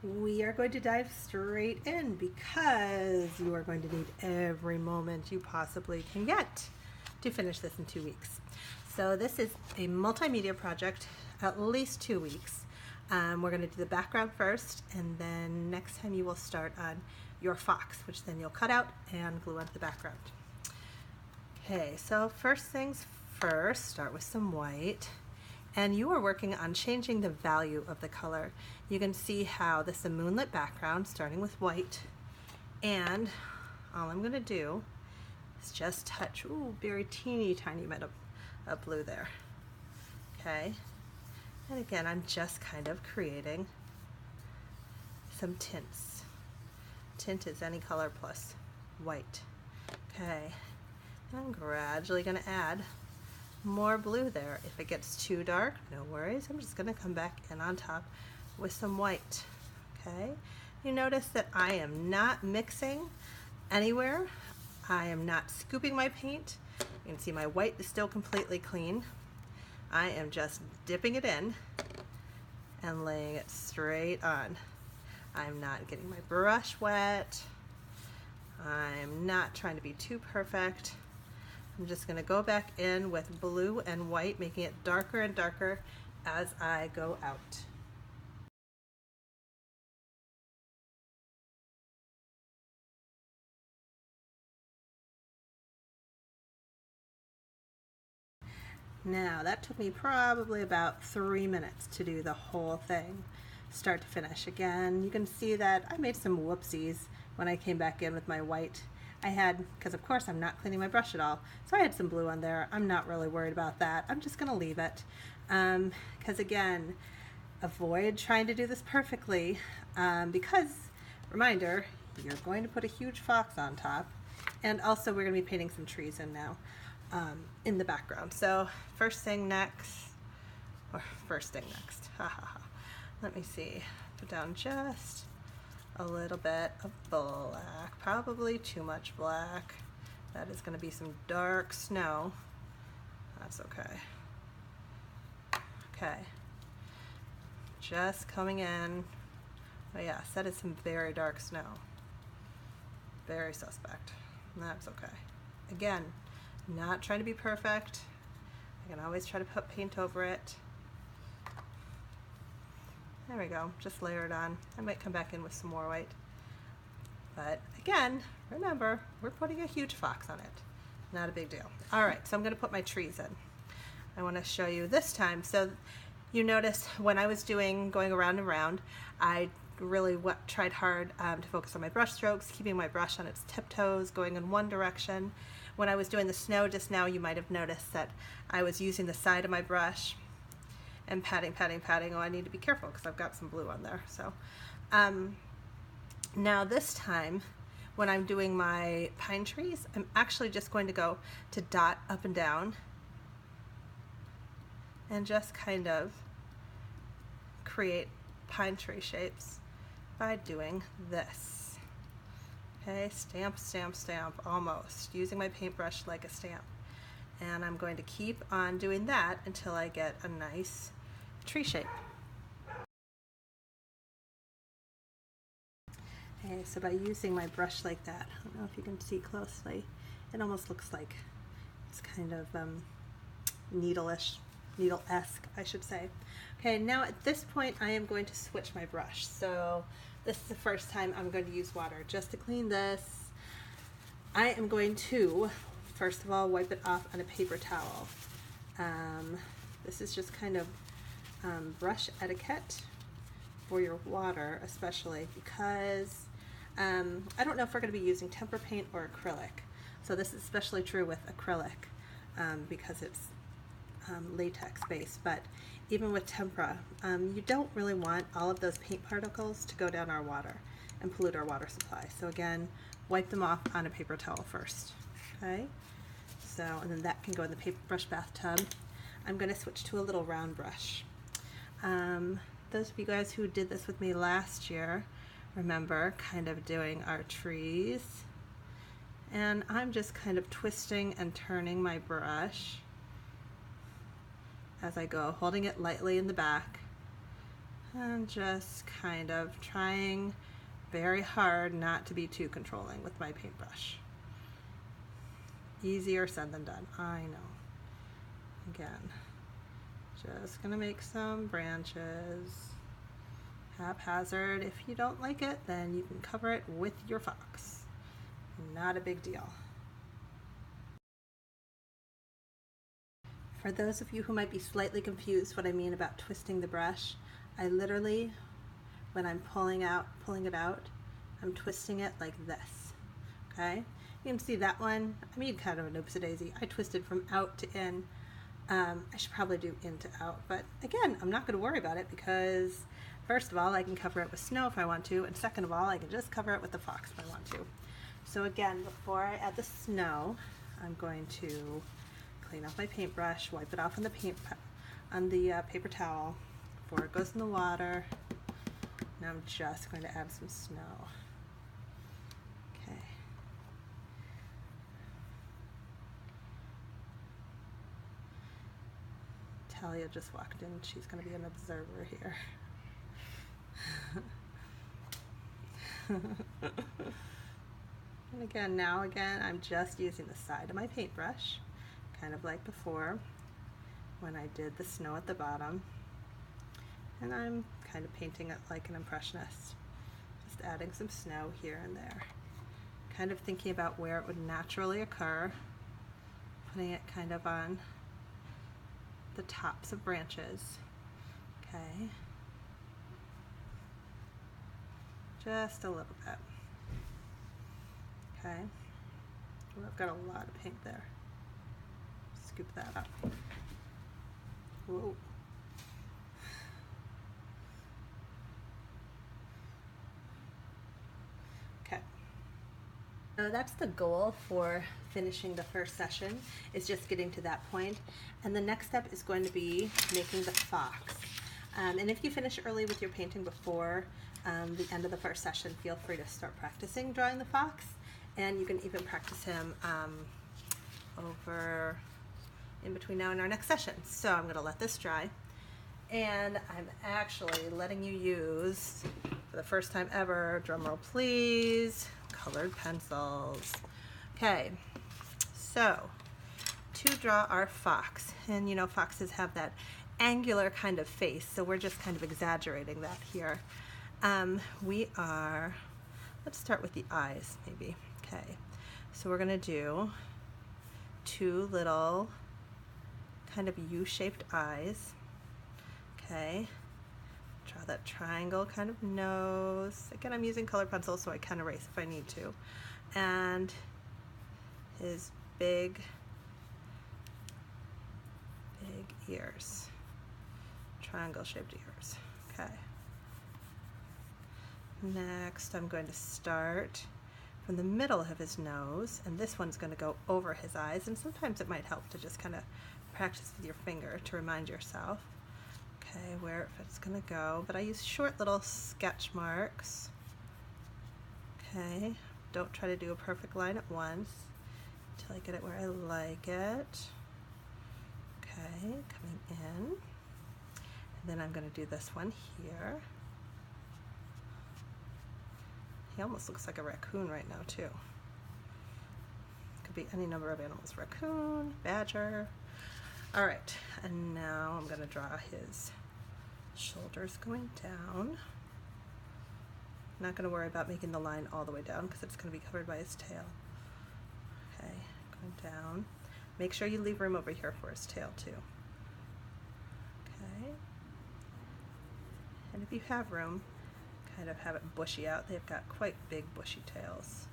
We are going to dive straight in because you are going to need every moment you possibly can get to finish this in 2 weeks. So this is a multimedia project, at least 2 weeks. We're going to do the background first, and then next time you will start on your fox, which then you'll cut out and glue onto the background. Okay, so first things first, start with some white. And you are working on changing the value of the color. You can see how this is a moonlit background starting with white, and all I'm going to do is just touch, very teeny tiny bit of blue there. Okay, and again I'm just kind of creating some tints. Tint is any color plus white. Okay, and I'm gradually going to add more blue there. If it gets too dark, no worries. I'm just going to come back in on top with some white. Okay, you notice that I am not mixing anywhere. I am not scooping my paint. You can see my white is still completely clean. I am just dipping it in and laying it straight on. I'm not getting my brush wet. I'm not trying to be too perfect. I'm just going to go back in with blue and white, making it darker and darker as I go out. Now that took me probably about 3 minutes to do the whole thing, start to finish. Again, you can see that I made some whoopsies when I came back in with my white. I had, because of course I'm not cleaning my brush at all, so I had some blue on there. I'm not really worried about that. I'm just gonna leave it. Because again, avoid trying to do this perfectly, because, reminder, you're going to put a huge fox on top, and also we're gonna be painting some trees in now, in the background. So first thing next, let me see, put down just a little bit of black, probably too much black. That is going to be some dark snow. That's okay. Okay, just coming in. Oh yes, that is some very dark snow. Very suspect. That's okay. Again, not trying to be perfect. I can always try to put paint over it. There we go, just layer it on. I might come back in with some more white. But again, remember, we're putting a huge fox on it. Not a big deal. All right, so I'm gonna put my trees in. I wanna show you this time. So you noticed when I was going around and around, I really tried hard to focus on my brush strokes, keeping my brush on its tiptoes, going in one direction. When I was doing the snow just now, you might have noticed that I was using the side of my brush and patting. Oh, I need to be careful because I've got some blue on there. So now this time when I'm doing my pine trees, I'm actually just going to go to dot up and down and just kind of create pine tree shapes by doing this. Okay, stamp, stamp, stamp, almost, using my paintbrush like a stamp. And I'm going to keep on doing that until I get a nice tree shape. Okay, so by using my brush like that, I don't know if you can see closely, it almost looks like it's kind of needle-esque, I should say. Okay, now at this point I am going to switch my brush. So this is the first time I'm going to use water just to clean this. I am going to, first of all, wipe it off on a paper towel. This is just kind of brush etiquette for your water, especially because I don't know if we're going to be using tempera paint or acrylic. So this is especially true with acrylic because it's latex based, but even with tempera, you don't really want all of those paint particles to go down our water and pollute our water supply. So again, wipe them off on a paper towel first. Okay, so and then that can go in the paper brush bathtub. I'm going to switch to a little round brush. Those of you guys who did this with me last year remember kind of doing our trees, and I'm just kind of twisting and turning my brush as I go, holding it lightly in the back And just kind of trying very hard not to be too controlling with my paintbrush. Easier said than done, I know. Again, just gonna make some branches. Haphazard. If you don't like it, then you can cover it with your fox. Not a big deal. For those of you who might be slightly confused what I mean about twisting the brush, I literally, when I'm pulling it out, I'm twisting it like this, okay? You can see that one, I mean kind of an oopsie-daisy. I twisted from out to in. I should probably do in to out, but again, I'm not going to worry about it because first of all, I can cover it with snow if I want to, and second of all, I can just cover it with the fox if I want to. So again, before I add the snow, I'm going to clean off my paintbrush, wipe it off on the paper towel before it goes in the water. Now I'm just going to add some snow. Okay. Talia just walked in. She's going to be an observer here. And again, I'm just using the side of my paintbrush, kind of like before when I did the snow at the bottom. And I'm kind of painting it like an impressionist, just adding some snow here and there. Kind of thinking about where it would naturally occur, putting it kind of on the tops of branches. Okay. Just a little bit. Okay. Ooh, I've got a lot of paint there. Scoop that up. Whoa. Okay. So that's the goal for finishing the first session, is just getting to that point. And the next step is going to be making the fox. And if you finish early with your painting before the end of the first session, feel free to start practicing drawing the fox. And you can even practice him over in between now and our next session. So I'm going to let this dry. And I'm actually letting you use, for the first time ever, drumroll please, colored pencils. Okay, so to draw our fox, and you know foxes have that angular kind of face, so we're just kind of exaggerating that here. Let's start with the eyes maybe. Okay, so we're gonna do two little kind of U-shaped eyes. Okay, draw that triangle kind of nose. Again, I'm using colored pencils so I can erase if I need to. And his big ears, triangle shaped ears. Okay. Next, I'm going to start from the middle of his nose, and this one's going to go over his eyes, and sometimes it might help to just kind of practice with your finger to remind yourself, okay, where it's going to go. But I use short little sketch marks. Okay, don't try to do a perfect line at once until I get it where I like it. Okay, coming in, and then I'm going to do this one here. He almost looks like a raccoon right now too. Could be any number of animals. Raccoon, badger. All right, and now I'm going to draw his shoulders going down. Not going to worry about making the line all the way down because it's going to be covered by his tail. Okay, going down. Make sure you leave room over here for his tail too. Okay. And if you have room, kind of have it bushy out. They've got quite big bushy tails.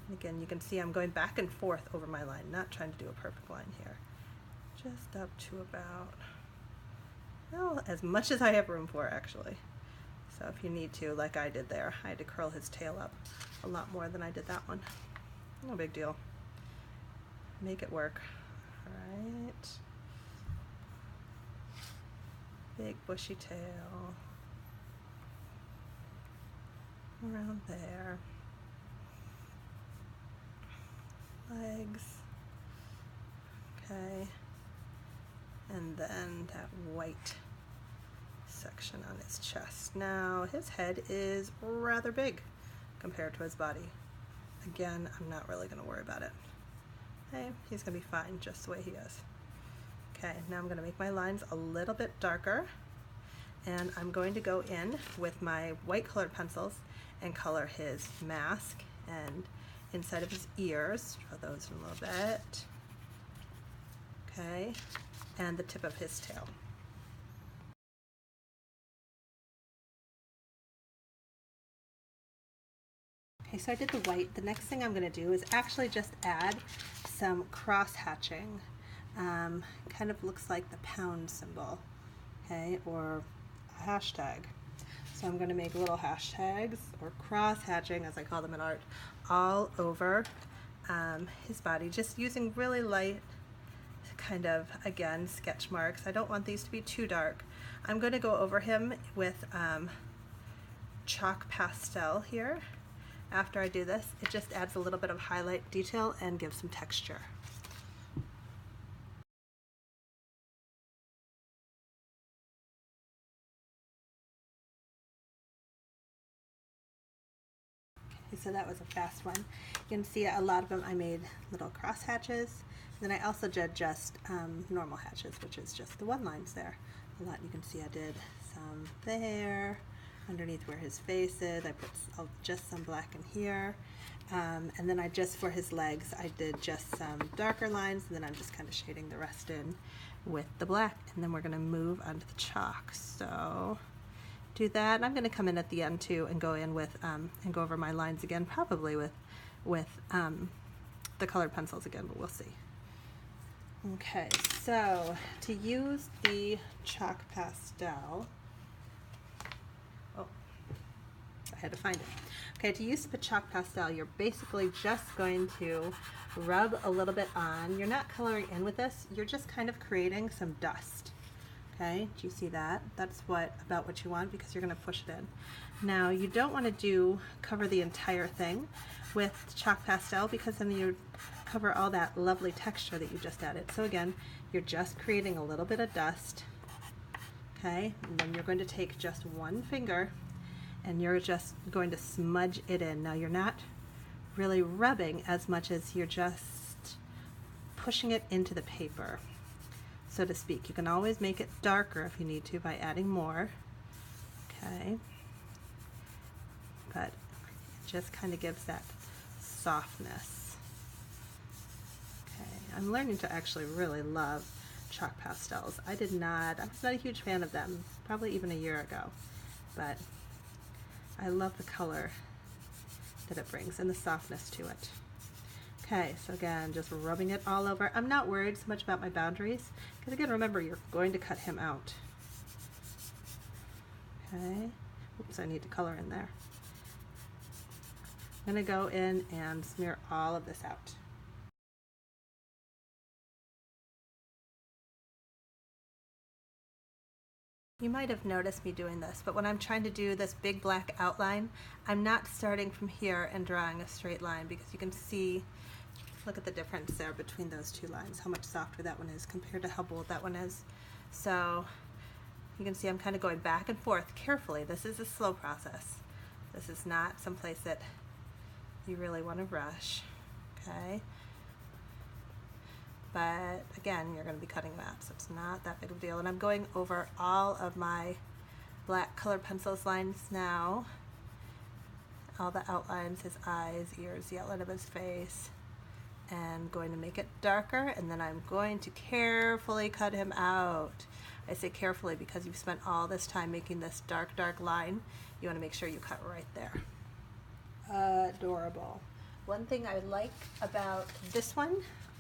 And again, you can see I'm going back and forth over my line, not trying to do a perfect line here. Just up to about, well, as much as I have room for actually. So if you need to, like I did there, I had to curl his tail up a lot more than I did that one. No big deal. Make it work. All right. Big bushy tail. Around there. Legs. Okay. And then that white section on his chest. Now his head is rather big compared to his body. Again, I'm not really going to worry about it. Okay, he's going to be fine just the way he is. Okay, now I'm going to make my lines a little bit darker, and I'm going to go in with my white colored pencils and color his mask and inside of his ears. Draw those in a little bit. Okay, and the tip of his tail. Okay, so I did the white. The next thing I'm going to do is actually just add some cross hatching. Kind of looks like the pound symbol, okay, or a hashtag. So I'm going to make little hashtags, or cross hatching as I call them in art, all over his body, just using really light kind of, again, sketch marks. I don't want these to be too dark. I'm going to go over him with chalk pastel here. After I do this, it just adds a little bit of highlight detail and gives some texture. Okay, so that was a fast one. You can see a lot of them I made little cross hatches. And then I also did just normal hatches, which is just the one lines there. A lot you can see I did some there, underneath where his face is. I put just some black in here. And then I just, for his legs, I did just some darker lines, and then I'm just kind of shading the rest in with the black. And then we're going to move onto the chalk. So do that. And I'm going to come in at the end too and go in with, and go over my lines again, probably with the colored pencils again, but we'll see. Okay, so to use the chalk pastel, oh, I had to find it. Okay, to use the chalk pastel, you're basically just going to rub a little bit on. You're not coloring in with this, you're just kind of creating some dust. Okay, do you see that? That's about what you want, because you're going to push it in. Now, you don't want to cover the entire thing with chalk pastel, because then you cover all that lovely texture that you just added. So again, you're just creating a little bit of dust. Okay, and then you're going to take just one finger and you're just going to smudge it in. Now, you're not really rubbing as much as you're just pushing it into the paper, so to speak. You can always make it darker if you need to by adding more. Okay, but it just kind of gives that softness. Okay, I'm learning to actually really love chalk pastels. I was not a huge fan of them, probably even a year ago, but I love the color that it brings and the softness to it. Okay, so again, just rubbing it all over. I'm not worried so much about my boundaries, because again, remember, you're going to cut him out. Okay, oops, I need to color in there. I'm going to go in and smear all of this out. You might have noticed me doing this, but when I'm trying to do this big black outline, I'm not starting from here and drawing a straight line, because you can see, look at the difference there between those two lines, how much softer that one is compared to how bold that one is. So you can see I'm kind of going back and forth carefully. This is a slow process. This is not someplace that you really want to rush, okay? But again, you're going to be cutting that, so it's not that big of a deal. And I'm going over all of my black colored pencils lines now. All the outlines, his eyes, ears, the outline of his face, and going to make it darker, and then I'm going to carefully cut him out. I say carefully because you've spent all this time making this dark, dark line. You want to make sure you cut right there. Adorable. One thing I like about this one,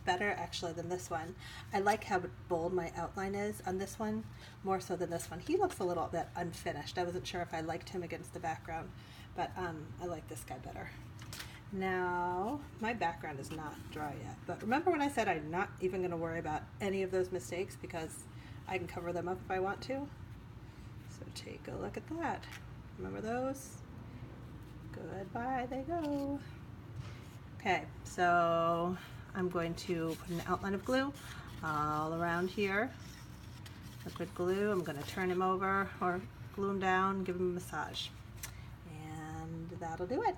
better actually than this one, I like how bold my outline is on this one, more so than this one. He looks a little bit unfinished. I wasn't sure if I liked him against the background, but I like this guy better. Now, my background is not dry yet, but remember when I said I'm not even going to worry about any of those mistakes because I can cover them up if I want to? So take a look at that. Remember those? Goodbye, they go. Okay, so I'm going to put an outline of glue all around here, liquid glue. I'm going to turn him over or glue him down, give him a massage. And that'll do it.